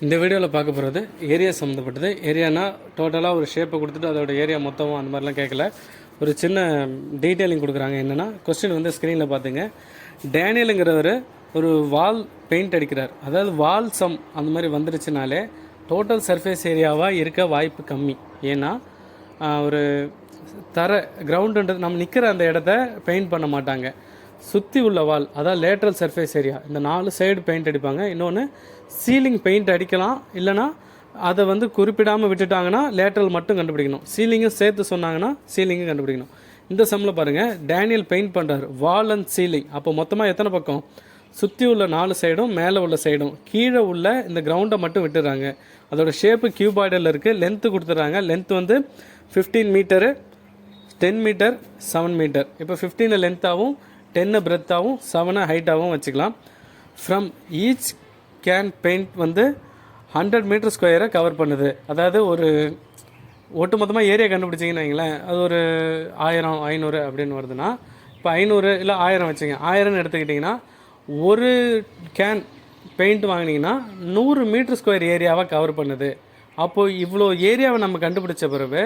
இந்த வீடியோவில் பார்க்க போகிறது ஏரியா சம்மந்தப்பட்டது. ஏரியானா டோட்டலாக ஒரு ஷேப்பை கொடுத்துட்டு அதோட ஏரியா மொத்தம் அந்த மாதிரிலாம் கேட்கல. ஒரு சின்ன டீட்டெயிலிங் கொடுக்குறாங்க. என்னென்னா கொஸ்டின் வந்து ஸ்க்ரீனில் பார்த்துங்க. டேனியலுங்கிறவர் ஒரு வால் பெயிண்ட் அடிக்கிறார். அதாவது வால் சம் அந்த மாதிரி வந்துருச்சுனாலே டோட்டல் சர்ஃபேஸ் ஏரியாவாக இருக்க வாய்ப்பு கம்மி. ஏன்னா ஒரு கிரவுண்டுன்றது நம்ம நிற்கிற அந்த இடத்த பெயிண்ட் பண்ண மாட்டாங்க. சுற்றி உள்ள வால், அதாவது லேட்ரல் சர்ஃபேஸ் ஏரியா, இந்த 4 சைடு பெயிண்ட் அடிப்பாங்க. இன்னொன்று சீலிங் பெயிண்ட் அடிக்கலாம், இல்லைனா அதை வந்து குறிப்பிடாமல் விட்டுட்டாங்கன்னா லேட்ரல் மட்டும் கண்டுபிடிக்கணும். சீலிங்கும் சேர்த்து சொன்னாங்கன்னா சீலிங்கும் கண்டுபிடிக்கணும். இந்த சம்மில் பாருங்கள், டேனியல் பெயிண்ட் பண்ணுறாரு வால் அண்ட் சீலிங். அப்போ மொத்தமாக எத்தனை பக்கம்? சுற்றி உள்ள 4 சைடும் மேலே உள்ள சைடும். கீழே உள்ள இந்த கிரவுண்டை மட்டும் விட்டுறாங்க. அதோட ஷேப்பு கியூபாய்டில் இருக்குது. லென்த்து கொடுத்துட்றாங்க. லென்த் வந்து 15 மீட்டரு, 10 மீட்டர், 7 மீட்டர். இப்போ 15 லென்த்தாகவும் 10 பிரெத்தாகவும் 7 ஹைட்டாகவும் வச்சுக்கலாம். ஃப்ரம் ஈச் கேன் பெயிண்ட் வந்து 100 மீட்டர் ஸ்கொயரை கவர் பண்ணுது. அதாவது ஒரு ஒட்டு மொத்தமாக ஏரியா கண்டுபிடிச்சிங்கன்னு வைங்களேன், அது ஒரு 1000 500 அப்படின்னு வருதுன்னா, இப்போ 500 இல்லை 1000 வச்சுங்க. 1000ன்னு எடுத்துக்கிட்டிங்கன்னா ஒரு கேன் பெயிண்ட் வாங்கினீங்கன்னா 100 மீட்டர் ஸ்கொயர் ஏரியாவை கவர் பண்ணுது. அப்போது இவ்வளோ ஏரியாவை நம்ம கண்டுபிடிச்ச பிறகு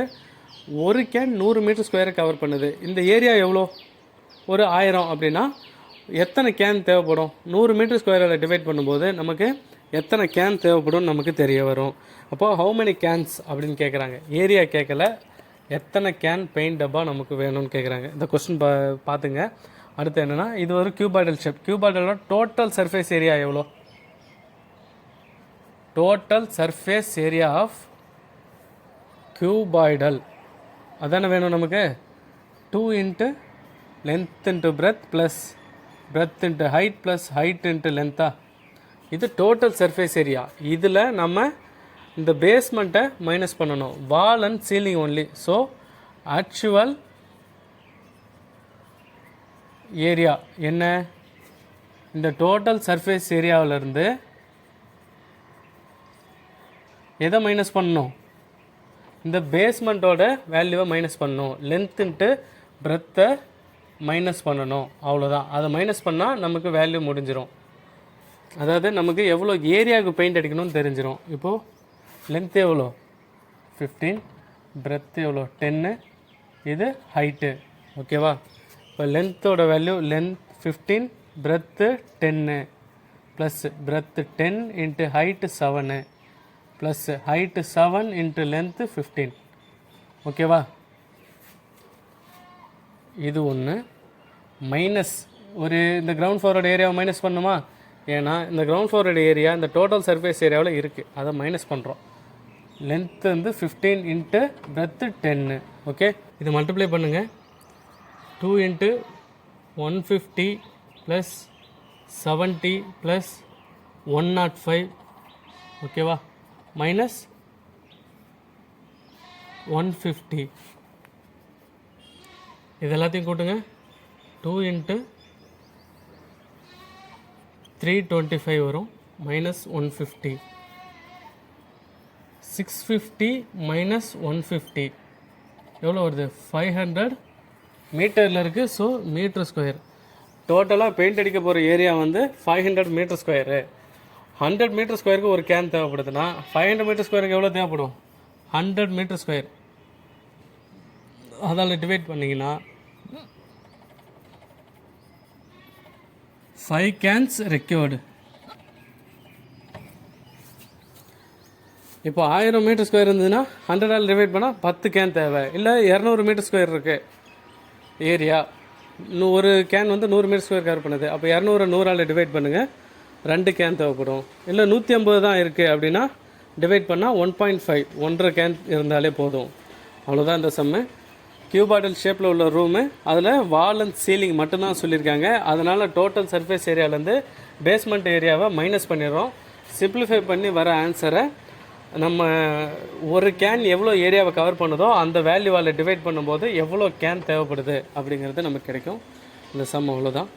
ஒரு கேன் 100 மீட்டர் ஸ்கொயரை கவர் பண்ணுது. இந்த ஏரியா எவ்வளோ? ஒரு 1000 அப்படின்னா எத்தனை கேன் தேவைப்படும்? 100 மீட்டர் ஸ்கொயரில் டிவைட் பண்ணும்போது நமக்கு எத்தனை கேன் தேவைப்படும் நமக்கு தெரிய வரும். அப்போது ஹவு மெனி கேன்ஸ் அப்படின்னு கேட்குறாங்க. ஏரியா கேட்கல, எத்தனை கேன் பெயிண்ட் டப்பா நமக்கு வேணும்னு கேட்குறாங்க. இந்த கொஸ்டின் பார்த்துங்க. அடுத்து என்னென்னா, இது ஒரு கியூபாய்டல் ஷேப். கியூபாய்டலோட டோட்டல் சர்ஃபேஸ் ஏரியா எவ்வளோ? Total surface area of cuboidal அதானே வேணும் நமக்கு. 2 into length into breadth plus breadth into height plus height into லென்த்தா. இது டோட்டல் சர்ஃபேஸ் ஏரியா. இதில் நம்ம இந்த பேஸ்மெண்ட்டை மைனஸ் பண்ணணும். வால் and ceiling only. So actual area என்ன? இந்த டோட்டல் சர்ஃபேஸ் ஏரியாவிலேருந்து எதை மைனஸ் பண்ணணும்? இந்த பேஸ்மெண்ட்டோட வேல்யூவை மைனஸ் பண்ணணும். லென்த்துன்ட்டு பிரெத்தை மைனஸ் பண்ணணும். அவ்வளோதான். அதை மைனஸ் பண்ணால் நமக்கு வேல்யூ முடிஞ்சிடும். அதாவது நமக்கு எவ்வளோ ஏரியாவுக்கு பெயிண்ட் அடிக்கணும்னு தெரிஞ்சிடும். இப்போது லென்த் எவ்வளோ? 15, பிரெத்து எவ்வளோ? 10, இது ஹைட்டு. ஓகேவா? இப்போ லென்த்தோட value length 15, breadth 10 plus breadth 10 into height 7 plus height 7 into length 15. ஓகேவா? இது ஒன்று. மைனஸ் ஒரு இந்த கிரவுண்ட் ஃப்ளோரோட ஏரியாவை மைனஸ் பண்ணுமா? ஏன்னா இந்த கிரவுண்ட் ஃப்ளோரோட ஏரியா இந்த டோட்டல் சர்ஃபேஸ் ஏரியாவில் இருக்குது. அதை மைனஸ் பண்ணுறோம். லென்த்து வந்து 15 இன்ட்டு பிரெத்து 10. ஓகே, இது மல்டிப்ளை பண்ணுங்கள். 2 இன்ட்டு 150 ப்ளஸ் 70 ப்ளஸ் 105. ஓகேவா? மைனஸ் 150. இது எல்லாத்தையும் கூட்டுங்க. 2 இன்ட்டு 325 வரும். மைனஸ் 150. 650 மைனஸ் 150 எவ்வளோ வருது? 500 மீட்டரில் இருக்குது. So metre square. டோட்டலாக பெயிண்ட் அடிக்க போகிற ஏரியா வந்து 500 மீட்டர் ஸ்கொயரு. 100 மீட்டர் ஸ்கொயருக்கு ஒரு கேன் தேவைப்படுதுன்னா 500 மீட்டர் ஸ்கொயருக்கு எவ்வளோ தேவைப்படும்? 100 மீட்டர் ஸ்கொயர். அதால் டிவைட் பண்ணிங்கன்னா 5 கேன்ஸ் ரெக்யூர்டு. இப்போ 1000 மீட்டர் ஸ்கொயர் இருந்ததுன்னா 100ஆல் டிவைட் பண்ணால் 10 கேன் தேவை. இல்லை 200 மீட்டர் ஸ்கொயர் இருக்குது ஏரியா, ஒரு கேன் வந்து 100 மீட்டர் ஸ்கொயர் கவர் பண்ணுது. அப்போ 200 100ஆல் டிவைட் பண்ணுங்கள், 2 கேன் தேவைப்படும். இல்லை 150 தான் இருக்குது அப்படின்னா டிவைட் பண்ணால் 1.5, 1.5 கேன் இருந்தாலே போதும். அவ்வளோதான் இந்த சம்மு. கியூபாய்டல் ஷேப்பில் உள்ள ரூமு, அதில் வால் அண்ட் சீலிங் மட்டும்தான் சொல்லியிருக்காங்க. அதனால் டோட்டல் சர்ஃபேஸ் ஏரியாவிலேருந்து பேஸ்மெண்ட் ஏரியாவை மைனஸ் பண்ணிடுறோம். சிம்பிளிஃபை பண்ணி வர ஆன்சரை நம்ம ஒரு கேன் எவ்வளோ ஏரியாவை கவர் பண்ணுதோ அந்த வேல்யூவால் டிவைட் பண்ணும்போது எவ்வளோ கேன் தேவைப்படுது அப்படிங்கிறது நமக்கு கிடைக்கும். இந்த சம் அவ்வளோதான்.